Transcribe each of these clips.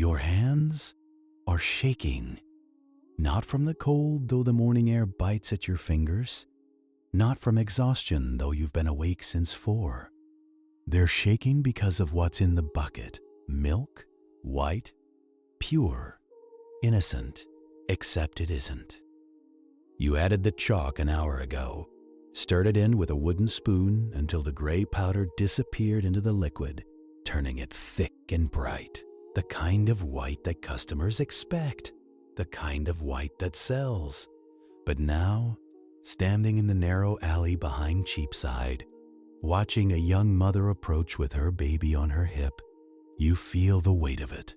Your hands are shaking, not from the cold though the morning air bites at your fingers, not from exhaustion though you've been awake since 4. They're shaking because of what's in the bucket. Milk, white, pure, innocent, except it isn't. You added the chalk an hour ago, stirred it in with a wooden spoon until the gray powder disappeared into the liquid, turning it thick and bright, the kind of white that customers expect, the kind of white that sells. But now, standing in the narrow alley behind Cheapside, watching a young mother approach with her baby on her hip, you feel the weight of it.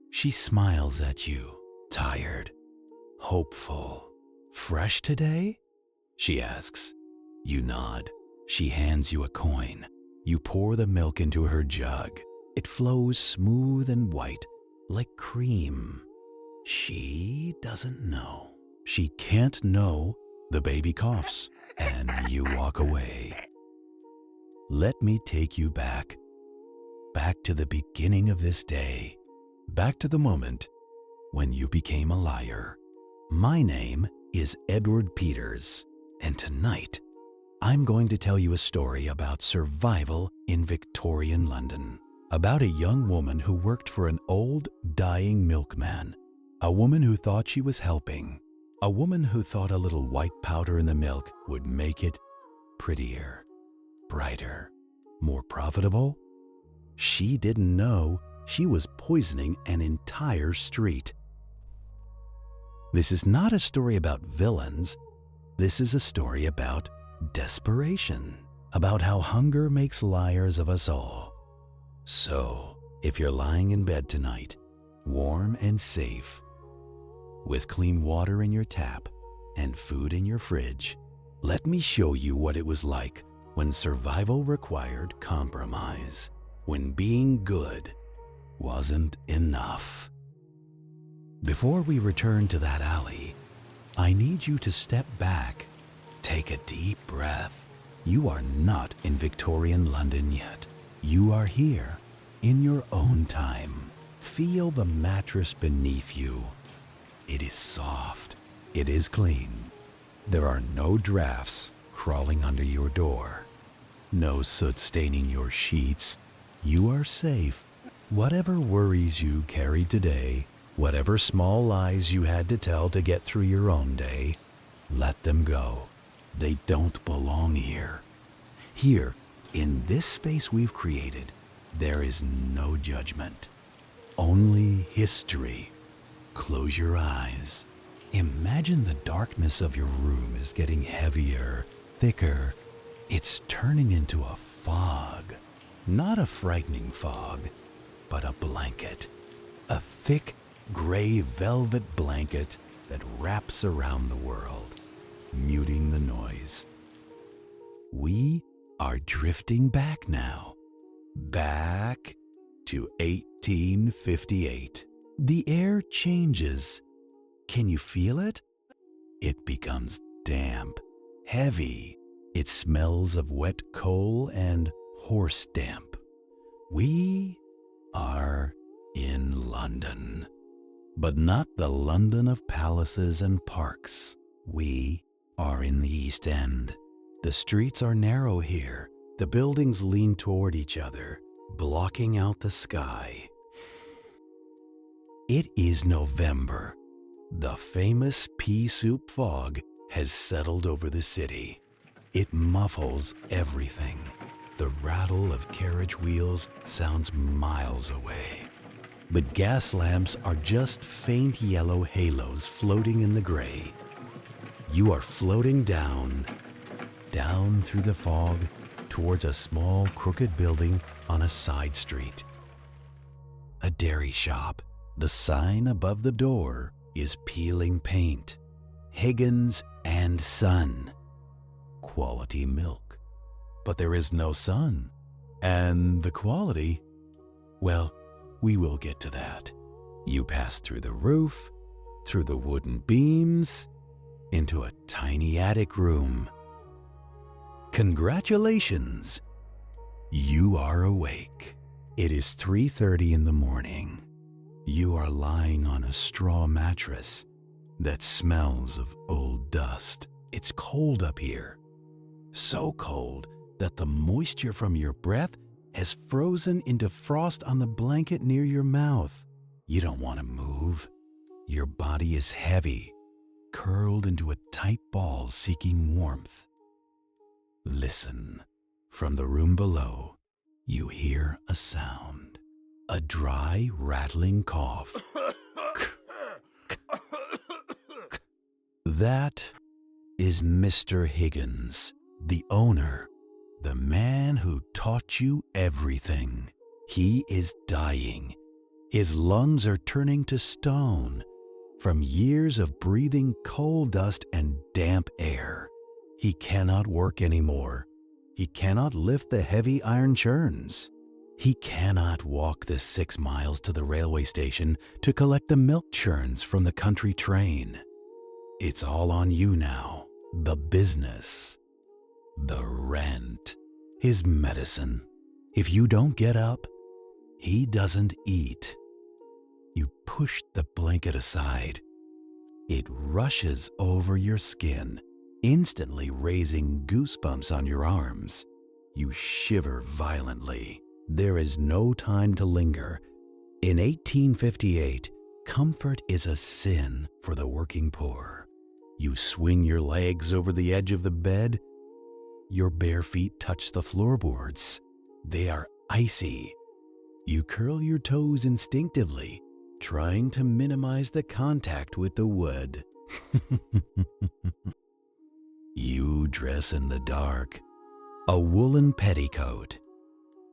She smiles at you, tired, hopeful. Fresh today? She asks. You nod. She hands you a coin. You pour the milk into her jug. It flows smooth and white, like cream. She doesn't know. She can't know. The baby coughs, and you walk away. Let me take you back to the beginning of this day, back to the moment when you became a liar. My name is Edward Peters, and tonight I'm going to tell you a story about survival in Victorian London, about a young woman who worked for an old, dying milkman, a woman who thought she was helping, a woman who thought a little white powder in the milk would make it prettier, brighter, more profitable. She didn't know she was poisoning an entire street. This is not a story about villains. This is a story about desperation, about how hunger makes liars of us all. So, if you're lying in bed tonight, warm and safe, with clean water in your tap and food in your fridge, let me show you what it was like when survival required compromise, when being good wasn't enough. Before we return to that alley, I need you to step back, take a deep breath. You are not in Victorian London yet. You are here in your own time. Feel the mattress beneath you. It is soft. It is clean. There are no drafts crawling under your door. No soot staining your sheets. You are safe. Whatever worries you carried today, whatever small lies you had to tell to get through your own day, let them go. They don't belong here. Here, in this space we've created, there is no judgment, only history. Close your eyes. Imagine the darkness of your room is getting heavier, thicker. It's turning into a fog. Not a frightening fog, but a blanket. A thick, gray velvet blanket that wraps around the world, muting the noise. We are drifting back now. Back to 1858. The air changes. Can you feel it? It becomes damp, heavy. It smells of wet coal and horse damp. We are in London, but not the London of palaces and parks. We are in the East End. The streets are narrow here. The buildings lean toward each other, blocking out the sky. It is November. The famous pea soup fog has settled over the city. It muffles everything. The rattle of carriage wheels sounds miles away. But gas lamps are just faint yellow halos floating in the gray. You are floating down through the fog towards a small crooked building on a side street. A dairy shop. The sign above the door is peeling paint. Higgins and Son. Quality milk. But there is no sun. And the quality, well, we will get to that. You pass through the roof, through the wooden beams, into a tiny attic room. Congratulations! You are awake. It is 3:30 in the morning. You are lying on a straw mattress that smells of old dust. It's cold up here. So cold that the moisture from your breath has frozen into frost on the blanket near your mouth. You don't want to move. Your body is heavy, curled into a tight ball seeking warmth. Listen. From the room below, you hear a sound. A dry, rattling cough. That is Mr. Higgins, the owner, the man who taught you everything. He is dying. His lungs are turning to stone from years of breathing coal dust and damp air. He cannot work anymore. He cannot lift the heavy iron churns. He cannot walk the 6 miles to the railway station to collect the milk churns from the country train. It's all on you now. The business, the rent, his medicine. If you don't get up, he doesn't eat. You push the blanket aside. It rushes over your skin, instantly raising goosebumps on your arms. You shiver violently. There is no time to linger. In 1858, comfort is a sin for the working poor. You swing your legs over the edge of the bed. Your bare feet touch the floorboards. They are icy. You curl your toes instinctively, trying to minimize the contact with the wood. You dress in the dark. A woolen petticoat,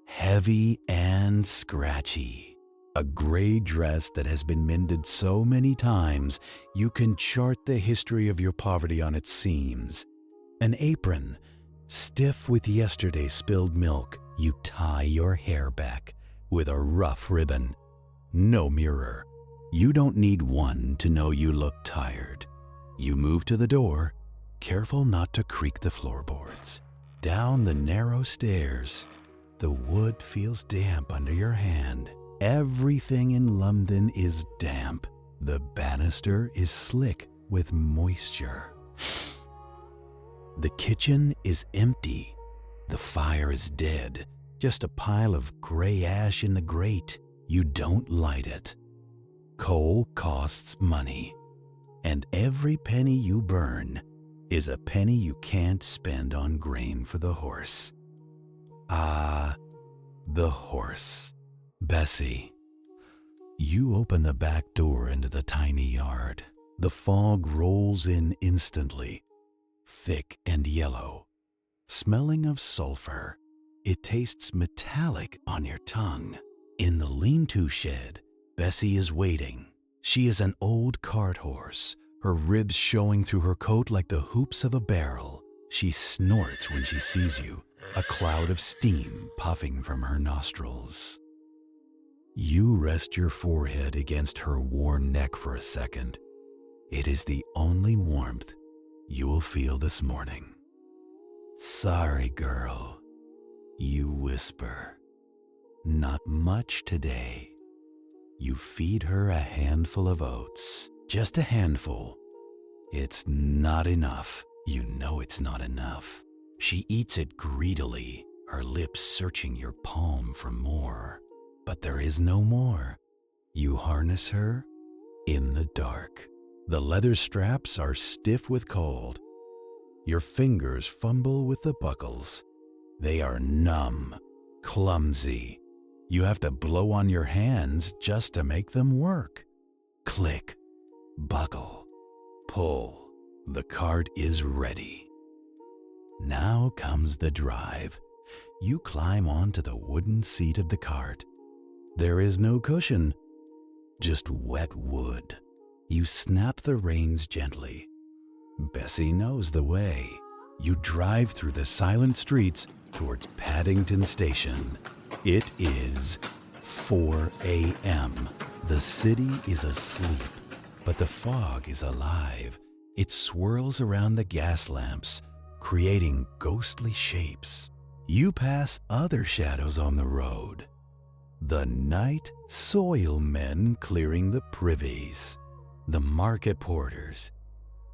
heavy and scratchy. A gray dress that has been mended so many times you can chart the history of your poverty on its seams. An apron, stiff with yesterday's spilled milk. You tie your hair back with a rough ribbon. No mirror. You don't need one to know you look tired. You move to the door, careful not to creak the floorboards. Down the narrow stairs, the wood feels damp under your hand. Everything in London is damp. The banister is slick with moisture. The kitchen is empty. The fire is dead, just a pile of gray ash in the grate. You don't light it. Coal costs money, and every penny you burn is a penny you can't spend on grain for the horse. Ah, the horse. Bessie. You open the back door into the tiny yard. The fog rolls in instantly, thick and yellow, smelling of sulfur. It tastes metallic on your tongue. In the lean-to shed, Bessie is waiting. She is an old cart horse, her ribs showing through her coat like the hoops of a barrel. She snorts when she sees you, a cloud of steam puffing from her nostrils. You rest your forehead against her worn neck for a second. It is the only warmth you will feel this morning. "Sorry, girl," you whisper. "Not much today." You feed her a handful of oats. Just a handful. It's not enough. You know it's not enough. She eats it greedily, her lips searching your palm for more. But there is no more. You harness her in the dark. The leather straps are stiff with cold. Your fingers fumble with the buckles. They are numb, clumsy. You have to blow on your hands just to make them work. Click, buckle, pull. The cart is ready. Now comes the drive. You climb onto the wooden seat of the cart. There is no cushion, just wet wood. You snap the reins gently. Bessie knows the way. You drive through the silent streets towards Paddington Station. It is 4 a.m. The city is asleep, but the fog is alive. It swirls around the gas lamps, creating ghostly shapes. You pass other shadows on the road. The night soil men clearing the privies. The market porters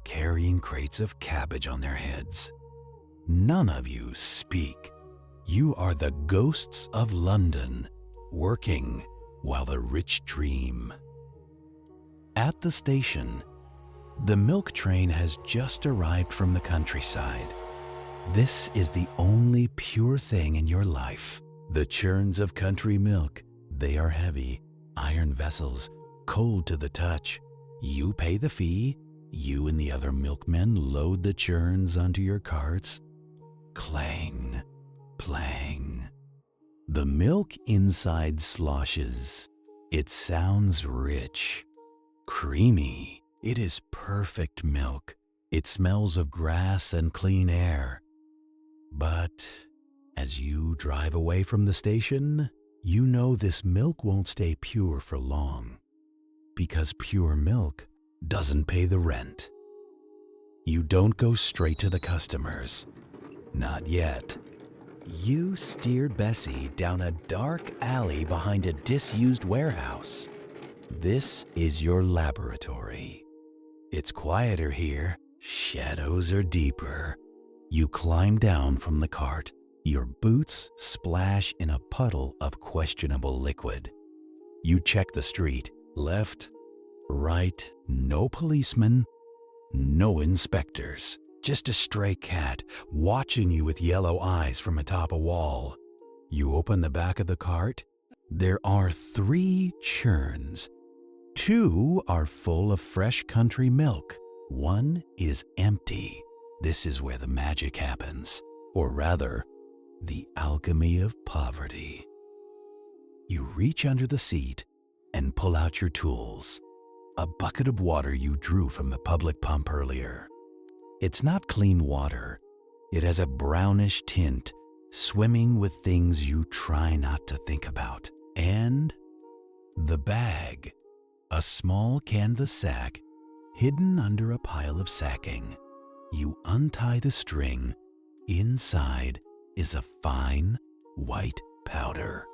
carrying crates of cabbage on their heads. None of you speak. You are the ghosts of London, working while the rich dream. At the station, the milk train has just arrived from the countryside. This is the only pure thing in your life. The churns of country milk, they are heavy, iron vessels, cold to the touch. You pay the fee, you and the other milkmen load the churns onto your carts. Clang, plang. The milk inside sloshes. It sounds rich, creamy. It is perfect milk. It smells of grass and clean air. But as you drive away from the station, you know this milk won't stay pure for long, because pure milk doesn't pay the rent. You don't go straight to the customers. Not yet. You steered Bessie down a dark alley behind a disused warehouse. This is your laboratory. It's quieter here. Shadows are deeper. You climb down from the cart. Your boots splash in a puddle of questionable liquid. You check the street. Left, right, no policemen, no inspectors. Just a stray cat watching you with yellow eyes from atop a wall. You open the back of the cart. There are 3 churns. 2 are full of fresh country milk. 1 is empty. This is where the magic happens, or rather, the alchemy of poverty. You reach under the seat and pull out your tools. A bucket of water you drew from the public pump earlier. It's not clean water. It has a brownish tint, swimming with things you try not to think about. And the bag, a small canvas sack hidden under a pile of sacking. You untie the string. Inside is a fine white powder.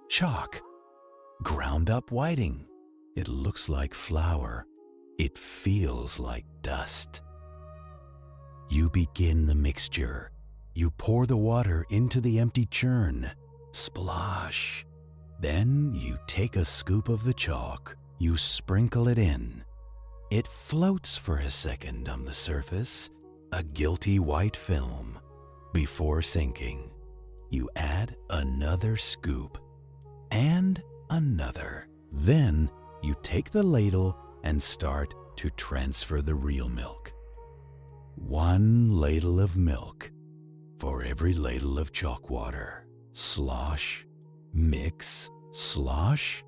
Chalk, ground up whiting. It looks like flour. It feels like dust. You begin the mixture. You pour the water into the empty churn. Splosh. Then you take a scoop of the chalk. You sprinkle it in. It floats for a second on the surface, a guilty white film. Before sinking, you add another scoop and another. Then you take the ladle and start to transfer the real milk. 1 ladle of milk for every ladle of chalk water. Slosh, mix, slosh,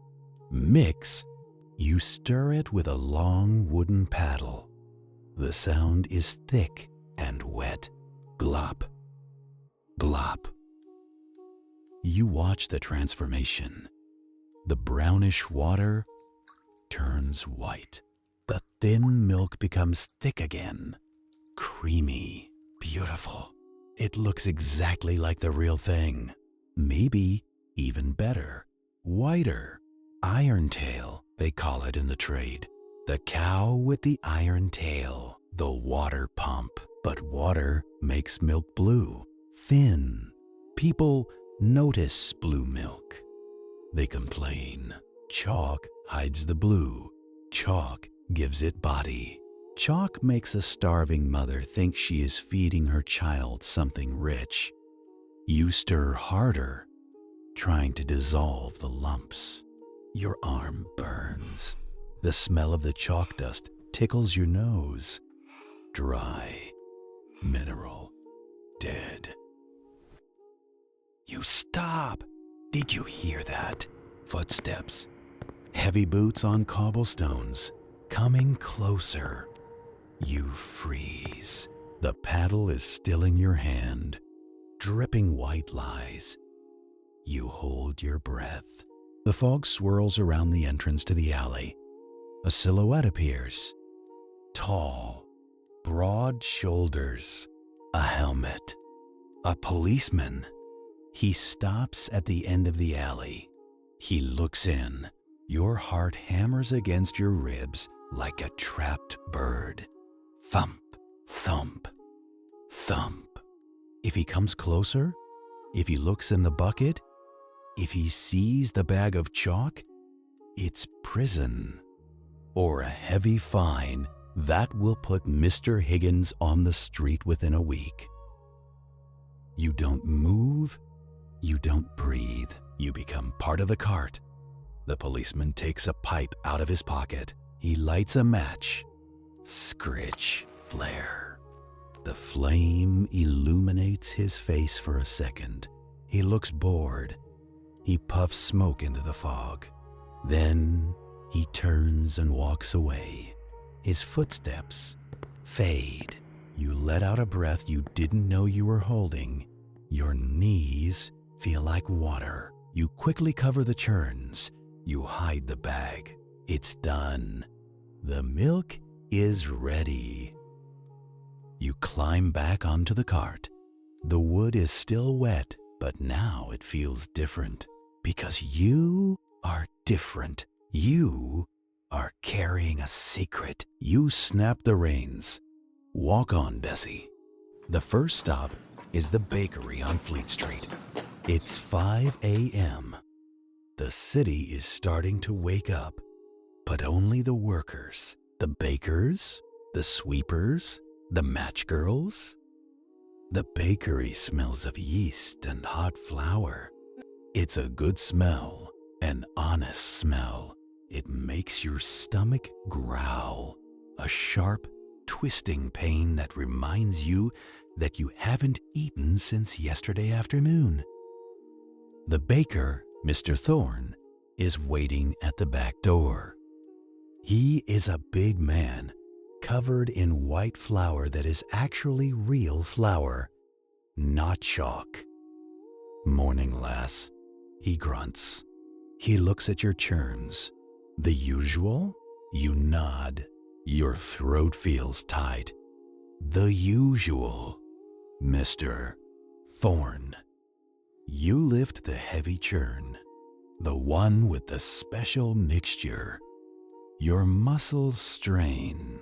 mix. You stir it with a long wooden paddle. The sound is thick and wet. Glop, glop. You watch the transformation. The brownish water turns white. The thin milk becomes thick again. Creamy, beautiful. It looks exactly like the real thing. Maybe even better. Whiter. Iron tail, they call it in the trade. The cow with the iron tail. The water pump. But water makes milk blue. Thin. People notice blue milk. They complain. Chalk hides the blue. Chalk gives it body. Chalk makes a starving mother think she is feeding her child something rich. You stir harder, trying to dissolve the lumps. Your arm burns. The smell of the chalk dust tickles your nose. Dry, mineral, dead. You stop. Did you hear that? Footsteps. Heavy boots on cobblestones, coming closer. You freeze. The paddle is still in your hand, dripping white lies. You hold your breath. The fog swirls around the entrance to the alley. A silhouette appears. Tall, broad shoulders, a helmet, a policeman. He stops at the end of the alley. He looks in. Your heart hammers against your ribs like a trapped bird. Thump, thump, thump. If he comes closer, if he looks in the bucket, if he sees the bag of chalk, it's prison or a heavy fine that will put Mr. Higgins on the street within a week. You don't move, you don't breathe, you become part of the cart. The policeman takes a pipe out of his pocket. He lights a match. Scritch, flare. The flame illuminates his face for a second. He looks bored. He puffs smoke into the fog. Then he turns and walks away. His footsteps fade. You let out a breath you didn't know you were holding. Your knees feel like water. You quickly cover the churns. You hide the bag. It's done. The milk is ready. You climb back onto the cart. The wood is still wet, but now it feels different. Because you are different. You are carrying a secret. You snap the reins. Walk on, Bessie. The first stop is the bakery on Fleet Street. It's 5 a.m. The city is starting to wake up, but only the workers, the bakers, the sweepers, the match girls. The bakery smells of yeast and hot flour. It's a good smell, an honest smell. It makes your stomach growl, a sharp, twisting pain that reminds you that you haven't eaten since yesterday afternoon. The baker, Mr. Thorne, is waiting at the back door. He is a big man, covered in white flour that is actually real flour, not chalk. "Morning, lass," he grunts. He looks at your churns. The usual? You nod. Your throat feels tight. The usual. Mr. Thorne. You lift the heavy churn, the one with the special mixture. Your muscles strain.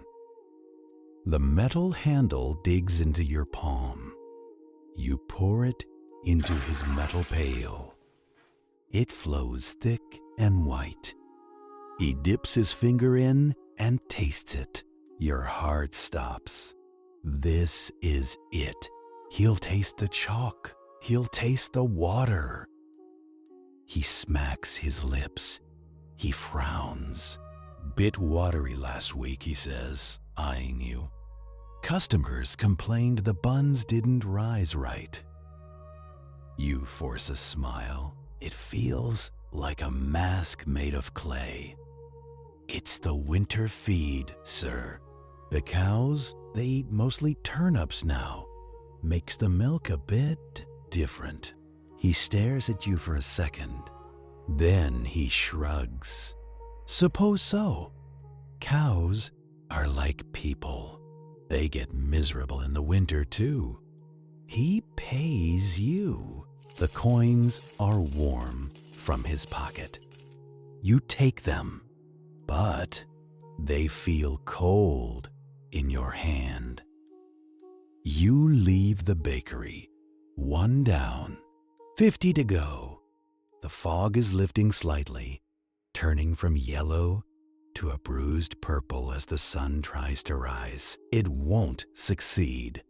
The metal handle digs into your palm. You pour it into his metal pail. It flows thick and white. He dips his finger in and tastes it. Your heart stops. This is it. He'll taste the chalk. He'll taste the water. He smacks his lips. He frowns. "Bit watery last week," he says, eyeing you. "Customers complained the buns didn't rise right." You force a smile. It feels like a mask made of clay. "It's the winter feed, sir. The cows, they eat mostly turnips now. Makes the milk a bit different." He stares at you for a second. Then he shrugs. "Suppose so. Cows are like people. They get miserable in the winter too. He pays you." The coins are warm from his pocket. You take them, but they feel cold in your hand. You leave the bakery, one down, 50 to go. The fog is lifting slightly, turning from yellow to a bruised purple as the sun tries to rise. It won't succeed.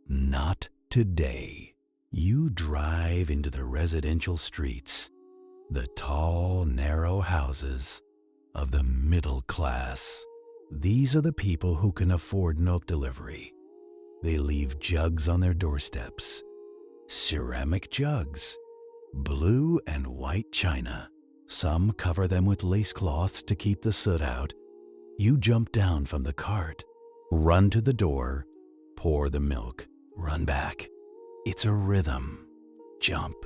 Not today. You drive into the residential streets, the tall, narrow houses of the middle class. These are the people who can afford milk delivery. They leave jugs on their doorsteps. Ceramic jugs, blue and white china. Some cover them with lace cloths to keep the soot out. You jump down from the cart, run to the door, pour the milk, run back. It's a rhythm. Jump,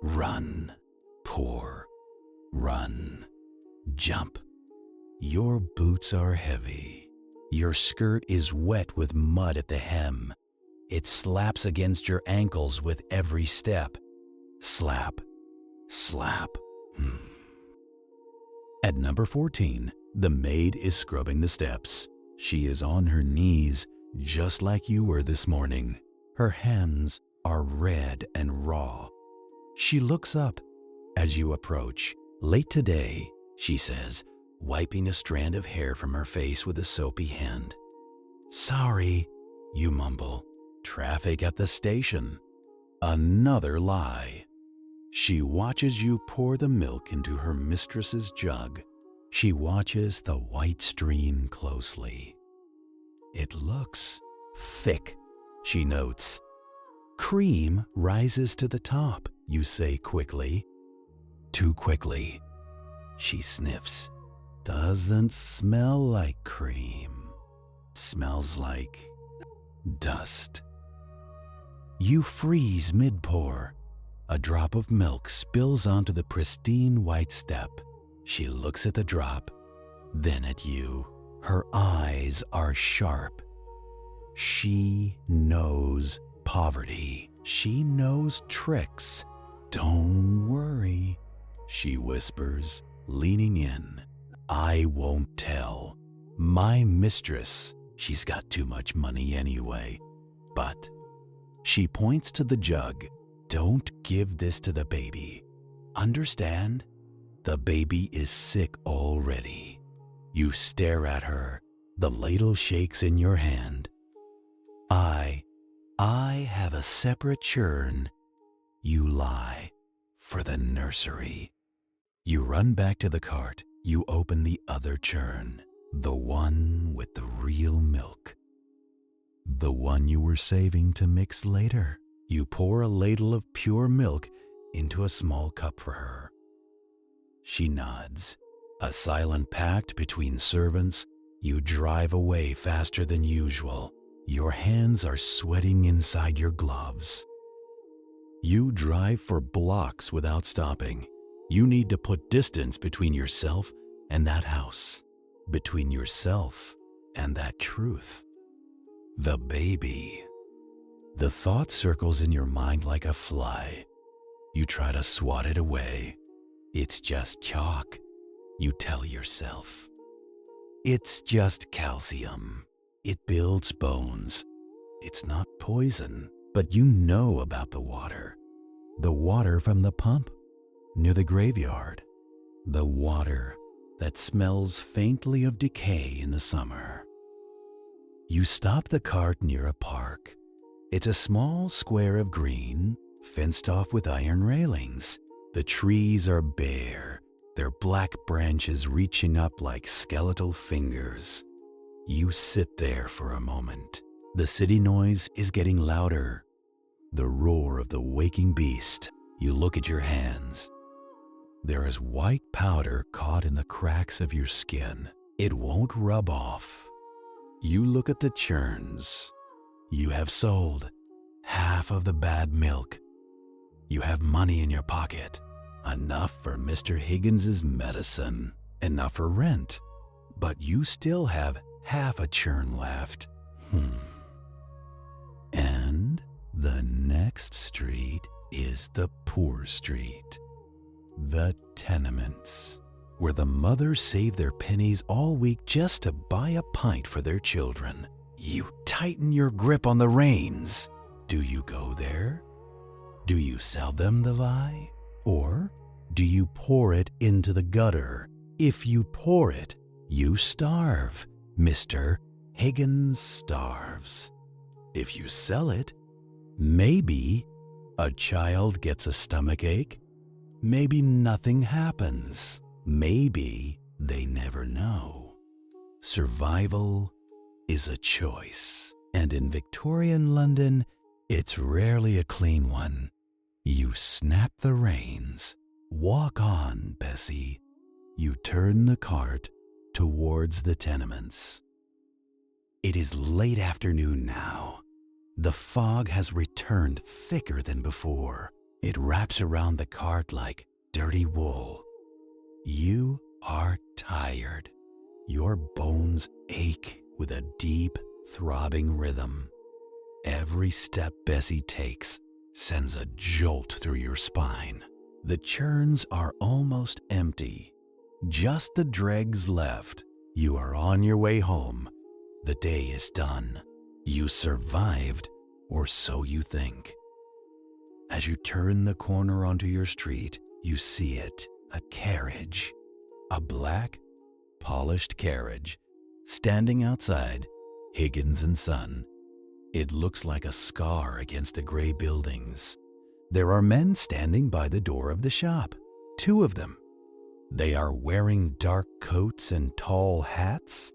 run, pour, run, jump. Your boots are heavy. Your skirt is wet with mud at the hem. It slaps against your ankles with every step. Slap, slap. At number 14, the maid is scrubbing the steps. She is on her knees, just like you were this morning. Her hands are red and raw. She looks up as you approach. "Late today," she says, wiping a strand of hair from her face with a soapy hand. "Sorry," you mumble. "Traffic at the station." Another lie. She watches you pour the milk into her mistress's jug. She watches the white stream closely. "It looks thick," she notes. "Cream rises to the top," you say quickly. Too quickly. She sniffs. "Doesn't smell like cream. Smells like dust." You freeze mid-pour. A drop of milk spills onto the pristine white step. She looks at the drop, then at you. Her eyes are sharp. She knows poverty. She knows tricks. "Don't worry," she whispers, leaning in. "I won't tell. My mistress, she's got too much money anyway. But," she points to the jug, "don't give this to the baby. Understand? The baby is sick already." You stare at her. The ladle shakes in your hand. I have a separate churn," you lie, "for the nursery." You run back to the cart. You open the other churn, the one with the real milk. The one you were saving to mix later. You pour a ladle of pure milk into a small cup for her. She nods. A silent pact between servants. You drive away faster than usual. Your hands are sweating inside your gloves. You drive for blocks without stopping. You need to put distance between yourself and that house, between yourself and that truth. The baby. The thought circles in your mind like a fly. You try to swat it away. "It's just chalk," you tell yourself. "It's just calcium. It builds bones. It's not poison." But you know about the water. The water from the pump near the graveyard. The water that smells faintly of decay in the summer. You stop the cart near a park. It's a small square of green, fenced off with iron railings. The trees are bare, their black branches reaching up like skeletal fingers. You sit there for a moment. The city noise is getting louder. The roar of the waking beast. You look at your hands. There is white powder caught in the cracks of your skin. It won't rub off. You look at the churns. You have sold half of the bad milk. You have money in your pocket. Enough for Mr. Higgins's medicine. Enough for rent. But you still have half a churn left. And the next street is the poor street. The tenements, where the mothers save their pennies all week just to buy a pint for their children. You tighten your grip on the reins. Do you go there? Do you sell them the lie? Or do you pour it into the gutter? If you pour it, you starve. Mr. Higgins starves. If you sell it, maybe a child gets a stomach ache. Maybe nothing happens. Maybe they never know. Survival is a choice. And in Victorian London, it's rarely a clean one. You snap the reins. Walk on, Bessie. You turn the cart towards the tenements. It is late afternoon now. The fog has returned thicker than before. It wraps around the cart like dirty wool. You are tired. Your bones ache with a deep, throbbing rhythm. Every step Bessie takes sends a jolt through your spine. The churns are almost empty. Just the dregs left. You are on your way home. The day is done. You survived, or so you think. As you turn the corner onto your street, you see it, a carriage. A black, polished carriage, standing outside Higgins and Son. It looks like a scar against the gray buildings. There are men standing by the door of the shop, 2 of them. They are wearing dark coats and tall hats.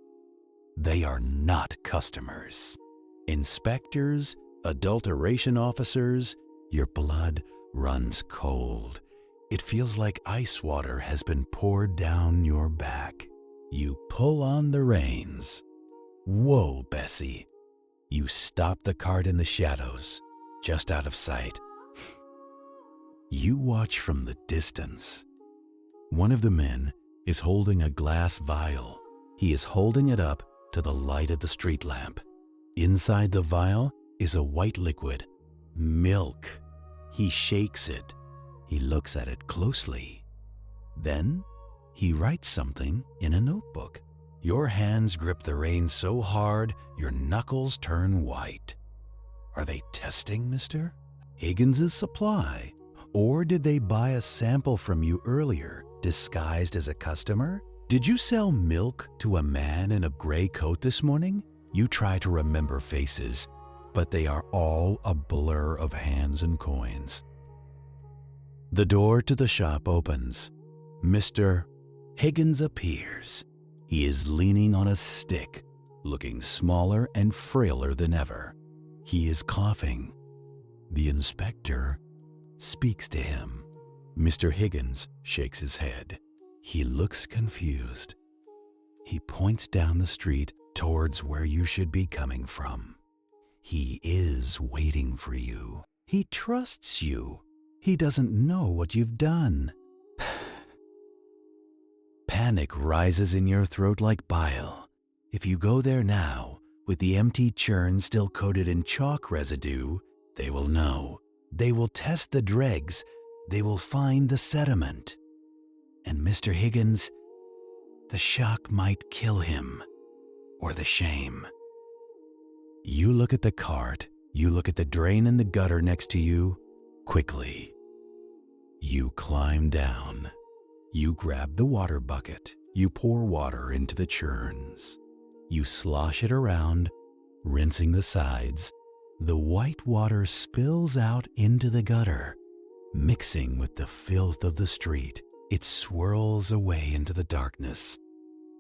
They are not customers. Inspectors, adulteration officers, your blood runs cold. It feels like ice water has been poured down your back. You pull on the reins. Whoa, Bessie. You stop the cart in the shadows, just out of sight. You watch from the distance. One of the men is holding a glass vial. He is holding it up to the light of the street lamp. Inside the vial is a white liquid, milk. He shakes it. He looks at it closely. Then he writes something in a notebook. Your hands grip the reins so hard, your knuckles turn white. Are they testing, mister? Higgins's supply? Or did they buy a sample from you earlier, disguised as a customer? Did you sell milk to a man in a gray coat this morning? You try to remember faces, but they are all a blur of hands and coins. The door to the shop opens. Mr. Higgins appears. He is leaning on a stick, looking smaller and frailer than ever. He is coughing. The inspector speaks to him. Mr. Higgins shakes his head. He looks confused. He points down the street towards where you should be coming from. He is waiting for you. He trusts you. He doesn't know what you've done. Panic rises in your throat like bile. If you go there now, with the empty churn still coated in chalk residue, they will know. They will test the dregs. They will find the sediment. And Mr. Higgins, the shock might kill him, or the shame. You look at the cart. You look at the drain in the gutter next to you. Quickly. You climb down. You grab the water bucket. You pour water into the churns. You slosh it around, rinsing the sides. The white water spills out into the gutter, mixing with the filth of the street. It swirls away into the darkness.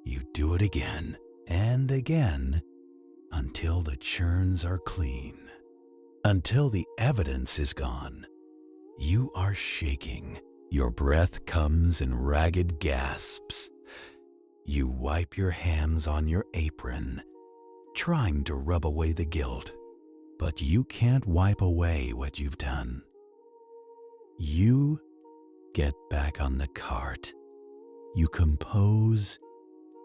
You do it again and again until the churns are clean, until the evidence is gone. You are shaking. Your breath comes in ragged gasps. You wipe your hands on your apron, trying to rub away the guilt, but you can't wipe away what you've done. You get back on the cart. You compose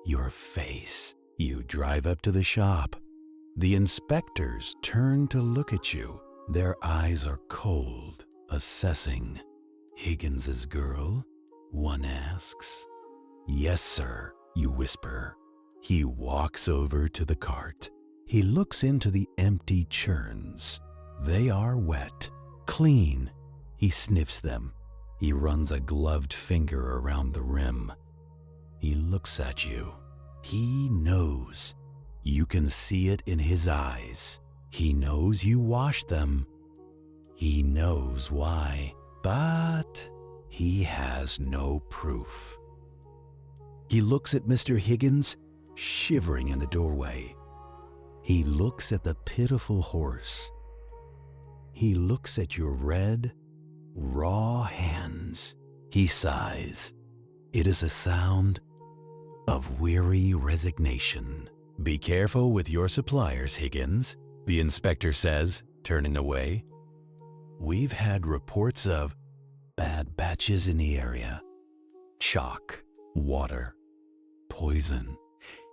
your face. You drive up to the shop. The inspectors turn to look at you. Their eyes are cold, assessing. Higgins's girl? One asks. Yes, sir, you whisper. He walks over to the cart. He looks into the empty churns. They are wet, clean. He sniffs them. He runs a gloved finger around the rim. He looks at you. He knows. You can see it in his eyes. He knows you washed them. He knows why. But he has no proof. He looks at Mr. Higgins, shivering in the doorway. He looks at the pitiful horse. He looks at your red, raw hands. He sighs. It is a sound of weary resignation. Be careful with your suppliers, Higgins, the inspector says, turning away. We've had reports of bad batches in the area. Chalk, water, poison.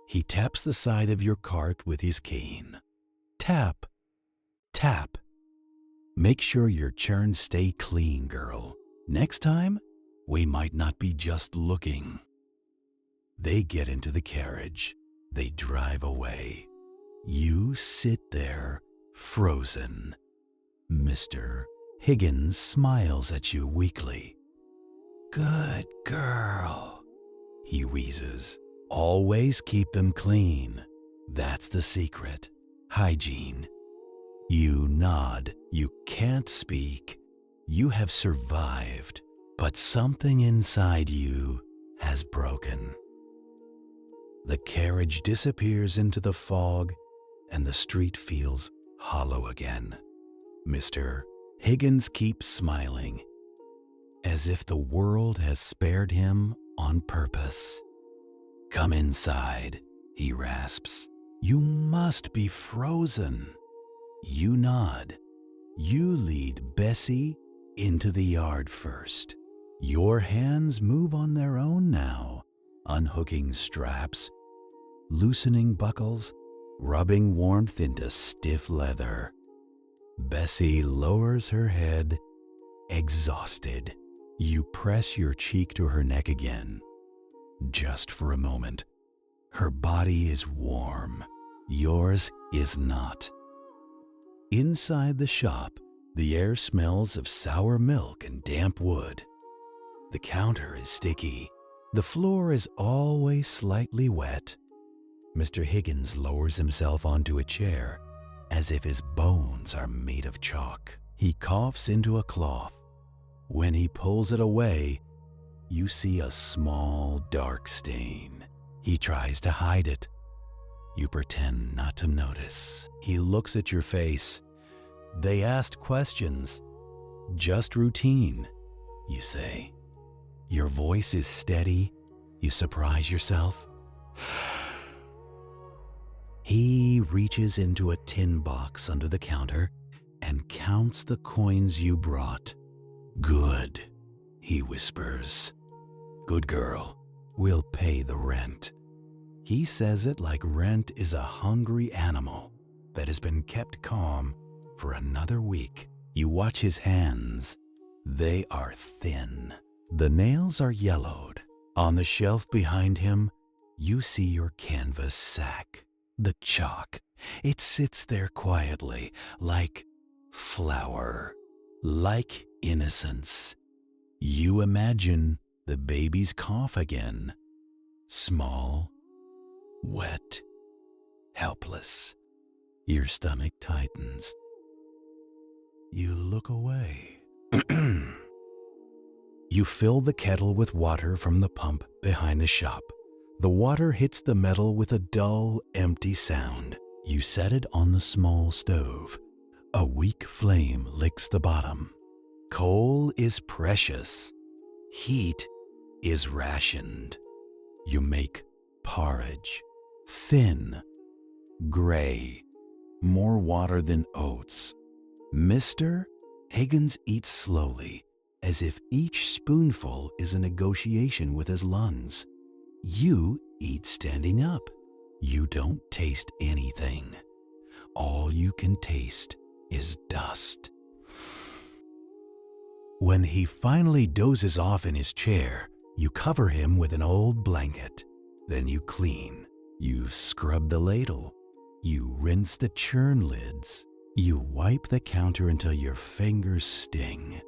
He taps the side of your cart with his cane. Tap, tap. Make sure your churns stay clean, girl. Next time, we might not be just looking. They get into the carriage. They drive away. You sit there, frozen. Mr. Higgins smiles at you weakly. "Good girl," he wheezes. "Always keep them clean. That's the secret. Hygiene." You nod. You can't speak. You have survived, but something inside you has broken. The carriage disappears into the fog, and the street feels hollow again. Mr. Higgins keeps smiling, as if the world has spared him on purpose. "Come inside," he rasps. "You must be frozen." You nod. You lead Bessie into the yard first. Your hands move on their own now, unhooking straps, loosening buckles, rubbing warmth into stiff leather. Bessie lowers her head, exhausted. You press your cheek to her neck again. Just for a moment. Her body is warm. Yours is not. Inside the shop, the air smells of sour milk and damp wood. The counter is sticky. The floor is always slightly wet. Mr. Higgins lowers himself onto a chair, as if his bones are made of chalk. He coughs into a cloth. When he pulls it away, you see a small, dark stain. He tries to hide it. You pretend not to notice. He looks at your face. They asked questions. "Just routine," you say. Your voice is steady. You surprise yourself. He reaches into a tin box under the counter and counts the coins you brought. "Good," he whispers. "Good girl. We'll pay the rent." He says it like rent is a hungry animal that has been kept calm for another week. You watch his hands. They are thin. The nails are yellowed. On the shelf behind him, you see your canvas sack. The chalk. It sits there quietly, like flour, like innocence. You imagine the baby's cough again. Small, wet, helpless. Your stomach tightens. You look away. You fill the kettle with water from the pump behind the shop. The water hits the metal with a dull, empty sound. You set it on the small stove. A weak flame licks the bottom. Coal is precious. Heat is rationed. You make porridge. Thin, gray, more water than oats. Mr. Higgins eats slowly, as if each spoonful is a negotiation with his lungs. You eat standing up. You don't taste anything. All you can taste is dust. When he finally dozes off in his chair, you cover him with an old blanket. Then you clean. You scrub the ladle. You rinse the churn lids. You wipe the counter until your fingers sting.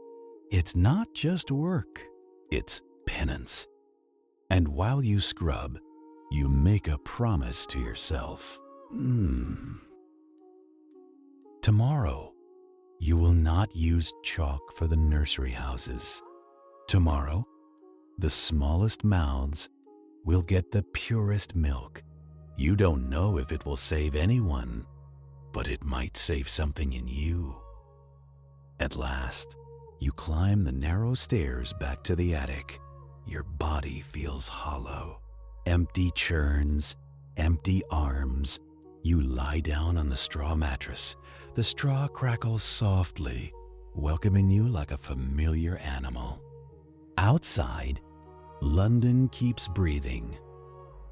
It's not just work, it's penance. And while you scrub, you make a promise to yourself. Tomorrow, you will not use chalk for the nursery houses. Tomorrow, the smallest mouths will get the purest milk. You don't know if it will save anyone, but it might save something in you. At last, you climb the narrow stairs back to the attic. Your body feels hollow. Empty churns, empty arms. You lie down on the straw mattress. The straw crackles softly, welcoming you like a familiar animal. Outside, London keeps breathing.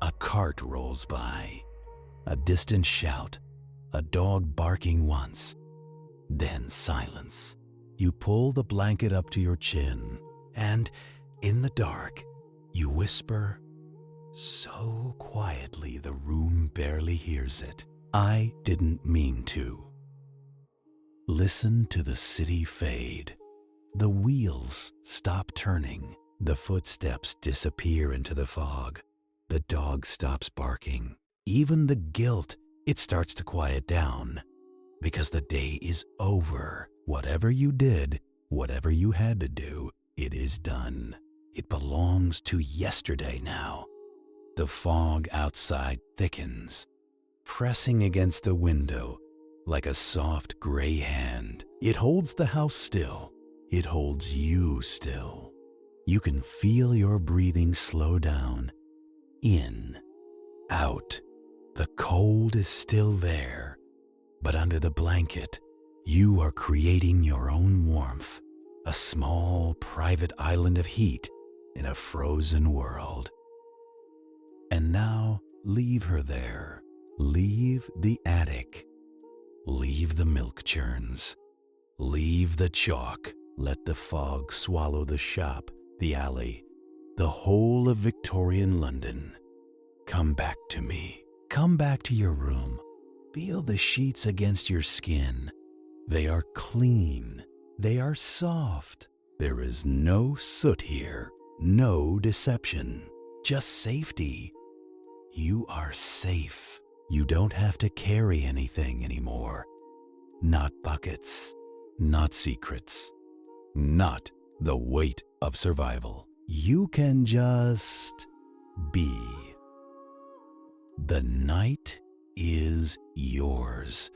A cart rolls by. A distant shout. A dog barking once. Then silence. You pull the blanket up to your chin, and in the dark, you whisper, So quietly the room barely hears it. I didn't mean to. Listen to the city fade. The wheels stop turning. The footsteps disappear into the fog. The dog stops barking. Even the guilt, it starts to quiet down. Because the day is over. Whatever you did, whatever you had to do, it is done. It belongs to yesterday now. The fog outside thickens, pressing against the window like a soft gray hand. It holds the house still. It holds you still. You can feel your breathing slow down. In, out. The cold is still there, but under the blanket, you are creating your own warmth, a small private island of heat in a frozen world. And now, leave her there. Leave the attic. Leave the milk churns. Leave the chalk. Let the fog swallow the shop, the alley, the whole of Victorian London. Come back to me. Come back to your room. Feel the sheets against your skin. They are clean. They are soft. There is no soot here, no deception, just safety. You are safe. You don't have to carry anything anymore. Not buckets, not secrets, not the weight of survival. You can just be. The night is yours.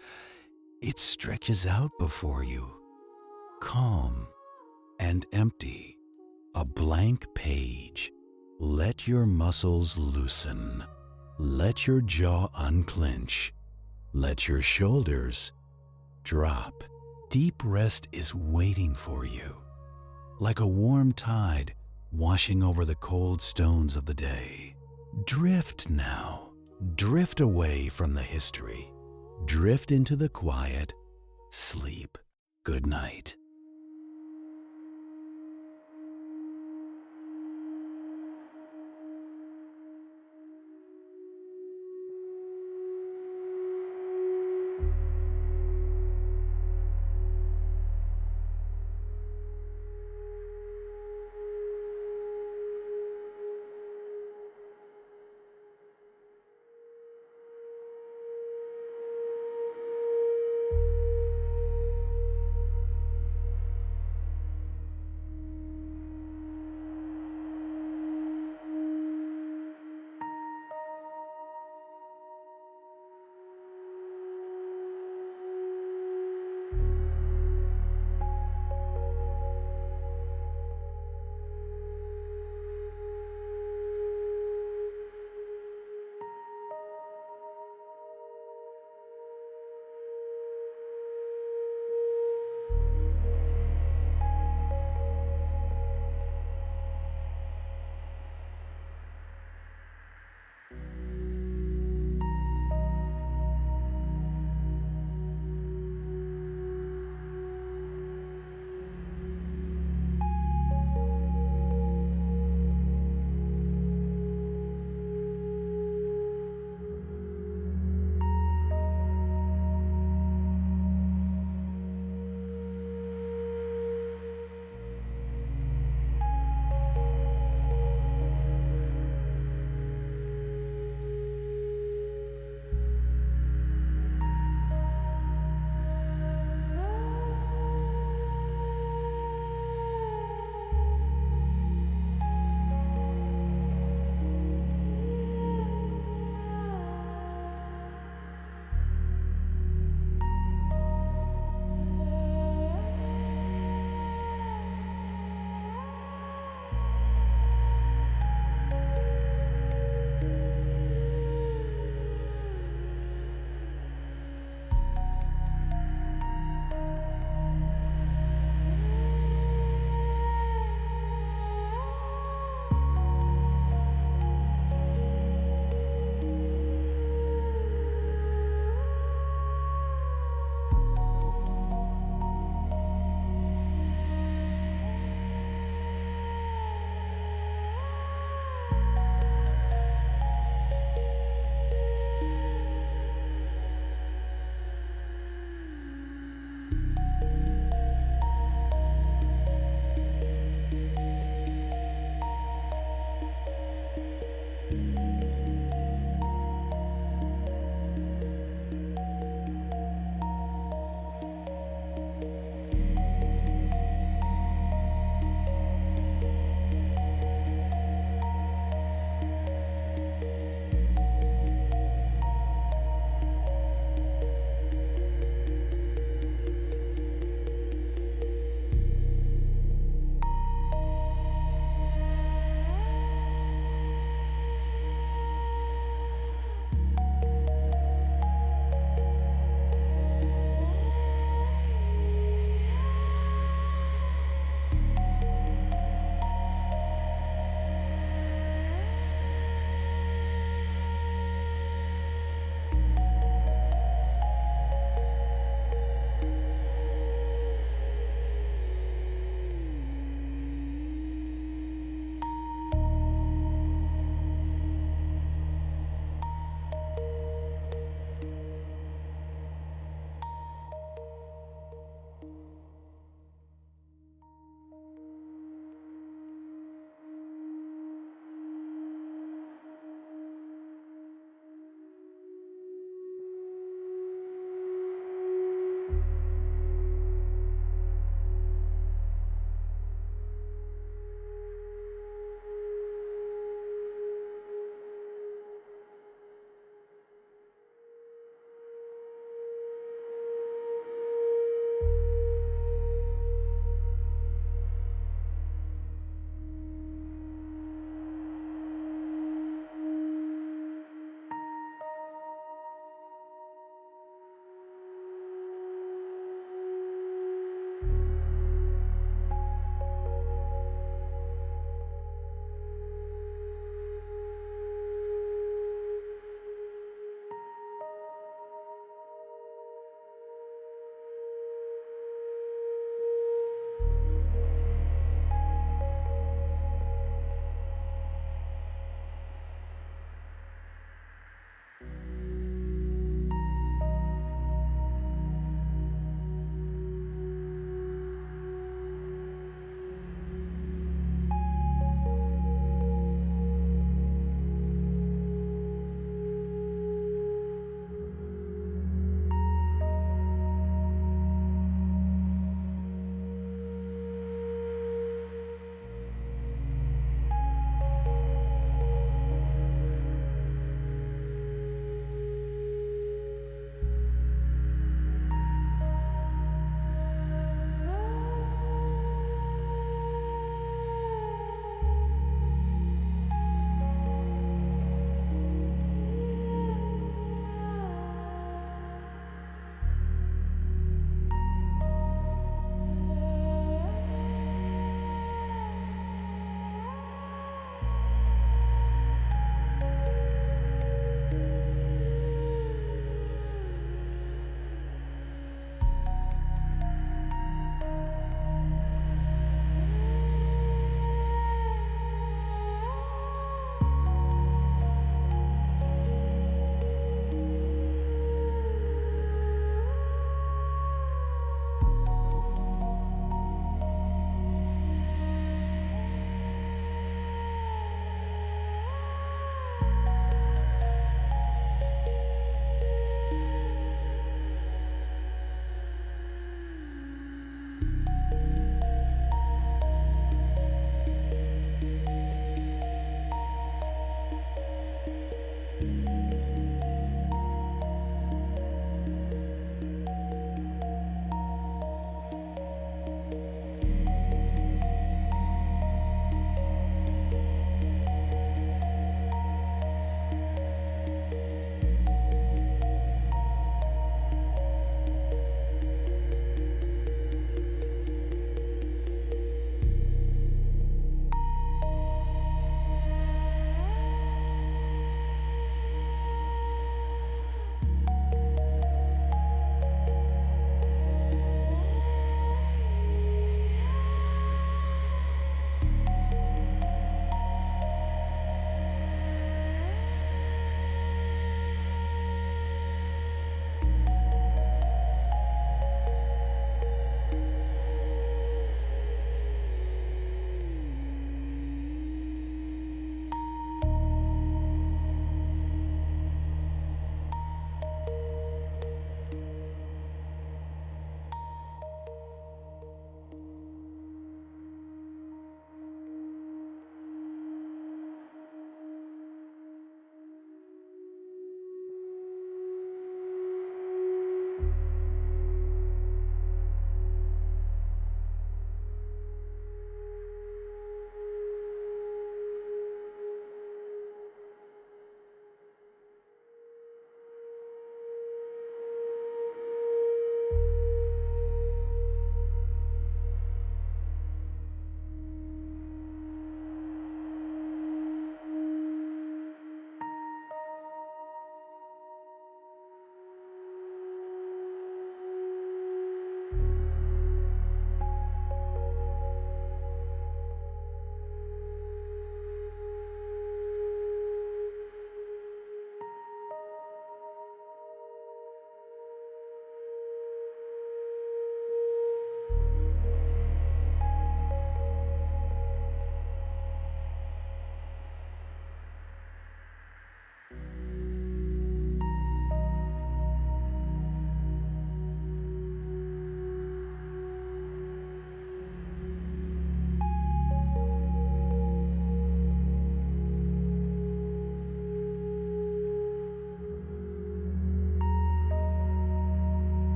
It stretches out before you, calm and empty, a blank page. Let your muscles loosen. Let your jaw unclench. Let your shoulders drop. Deep rest is waiting for you, like a warm tide washing over the cold stones of the day. Drift now. Drift away from the history. Drift into the quiet. Sleep. Good night.